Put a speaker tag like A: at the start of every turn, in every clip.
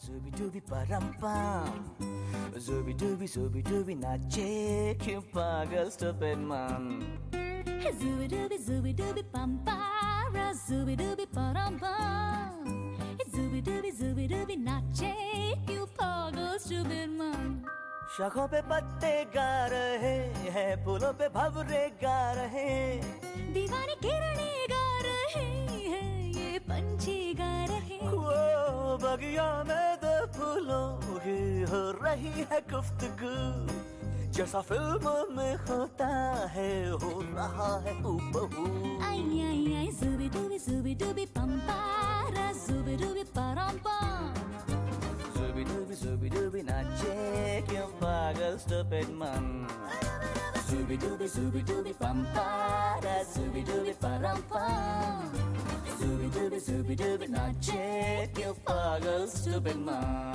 A: Zubi dubi param pam, zubi dubi nache क्यों पागल stupid man.
B: Zubi dubi pampara, zubi dubi parampa. Zubi dubi nache, क्यों पागल stupid man.
A: शाखों पे पत्ते गा रहे हैं, फूलों पे भंवरे गा रहे,
B: दीवानी किरणें गा रहे हैं, ये पंछी गा रहे.
A: वो बगिया में दो फूलों की हो रही है गुफ्तगू, जैसा फिल्मों में होता है हो रहा है हूबहू.
B: आई आई आई zubi dubi pampara, zubi dubi parampa.
A: Zubi dubi nache क्यों पागल stupid man. Zubi dubi pampara, zubi dubi parampa. Zubi dubi nache क्यों पागल stupid man.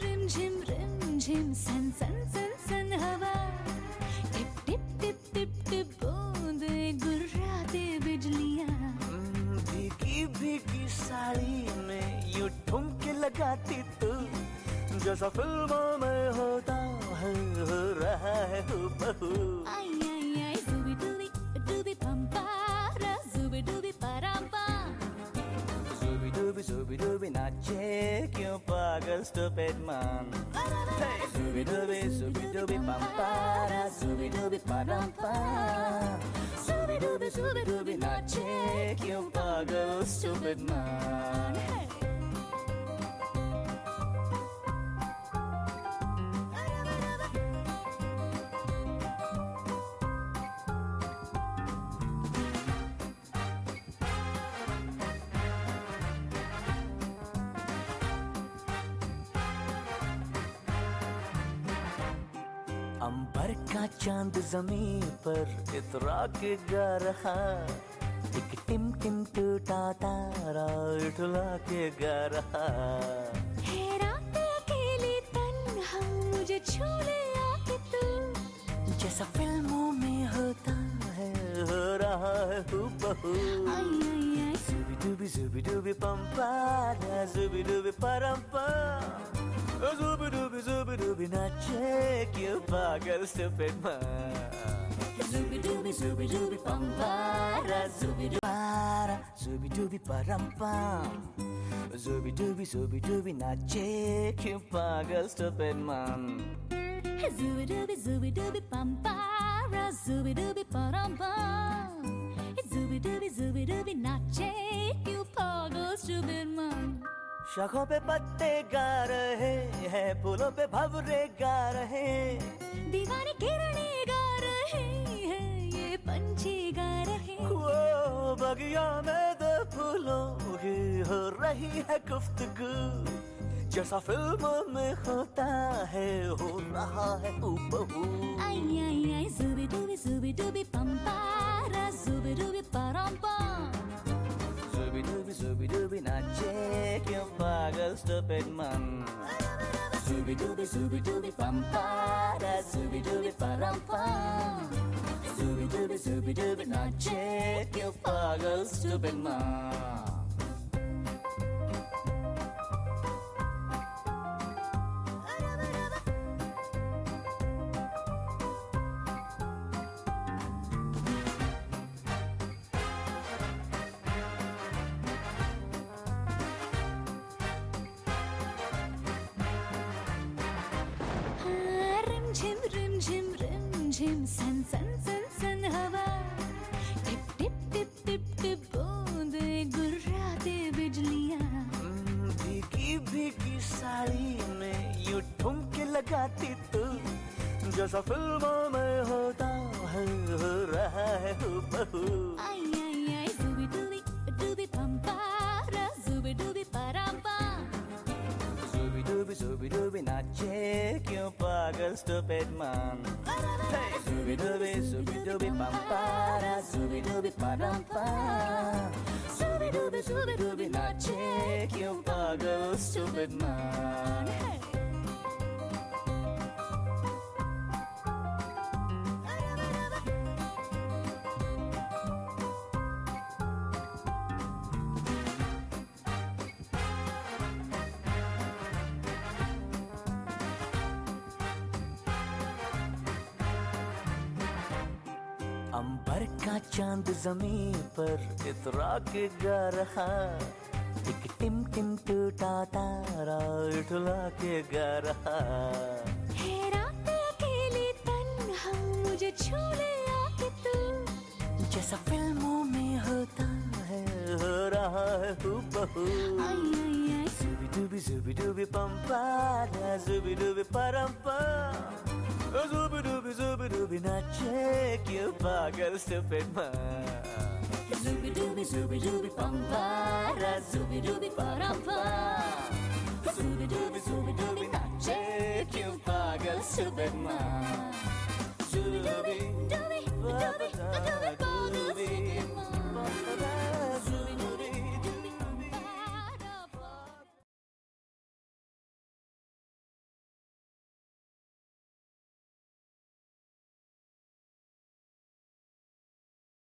B: Rim झिम सन सन सन सन हवा, tip tip tip tip tip बूंदे गुर्राते बिजलियां.
A: भीगी भीगी साड़ी में यूं ठुमके लगाती तू, जैसा फिल्मों में होता है हो रहा है हूबहू.
B: आई आई आई zubi dubi pampara, zubi dubi parampa.
A: Zubi dubi nache क्यों पागल stupid man. Hey, zubi dubi pampara, zubi dubi parampa. Zubi dubi nache क्यों पागल stupid man. अंबर का चांद जमीन पर इतरा के गा रहा, एक टिम टिम टूटा तारा उठला के गा रहा.
B: है रात अकेली तन्हा, मुझे छू ले आके तू,
A: जैसा फिल्मों में होता है हो रहा है हूबहू.
B: आई आई आई
A: Zubi dubi pampara, zubi dubi parampa. Zubi dubi nache क्यों पागल stupid man. Zubi dubi pampara, zubi dubi parampa. Zubi dubi nache क्यों पागल stupid man.
B: zubi dubi pampara, zubi dubi parampa. Zubi dubi nache, क्यों पागल stupid man.
A: शाखों पे पत्ते गा रहे हैं, फूलों पे भंवरे गा रहे,
B: दीवानी किरणें गा रहे हैं, ये पंछी गा रहे.
A: वो बगिया में दो फूलों की हो रही है गुफ्तगू, जैसा फिल्मों में होता है हो रहा है हूबहू.
B: आई आई आई zubi dubi pampara, zubi dubi parampa.
A: Zubi dubi nache क्यों पागल stupid man. Zubi dubi pampara, zubi dubi parampa. Zubi dubi nache क्यों पागल stupid man.
B: Rim झिम सन सन सन सन हवा, tip tip tip tip tip बूंदे गुर्राते बिजलियां.
A: भीगी भीगी साड़ी में यूं ठुमके लगाती तू, जैसा फिल्मों में होता है हो रहा है हूबहू.
B: आई आई आई zubi dubi pampara, zubi dubi parampa.
A: Zubi dubi nache क्यों पागल stupid man. Hey, zubi dubi pampara, Zubi dubi parampa, zubi dubi नाचे क्यों पागल stupid man. अंबर का चांद जमीन पर इतरा के गा रहा, एक टिम टिम टूटा तारा उठला के गा रहा.
B: है रात अकेली तन्हा मुझे छू ले आके तू,
A: जैसा फिल्मों में होता है हो रहा है हूबहू. Zubi dubi pampa, zubi dubi parampa, zubi dubi नाचे क्यों पागल stupid man. Zubi dubi pampa, zubi dubi parampa, zubi dubi नाचे क्यों पागल stupid man.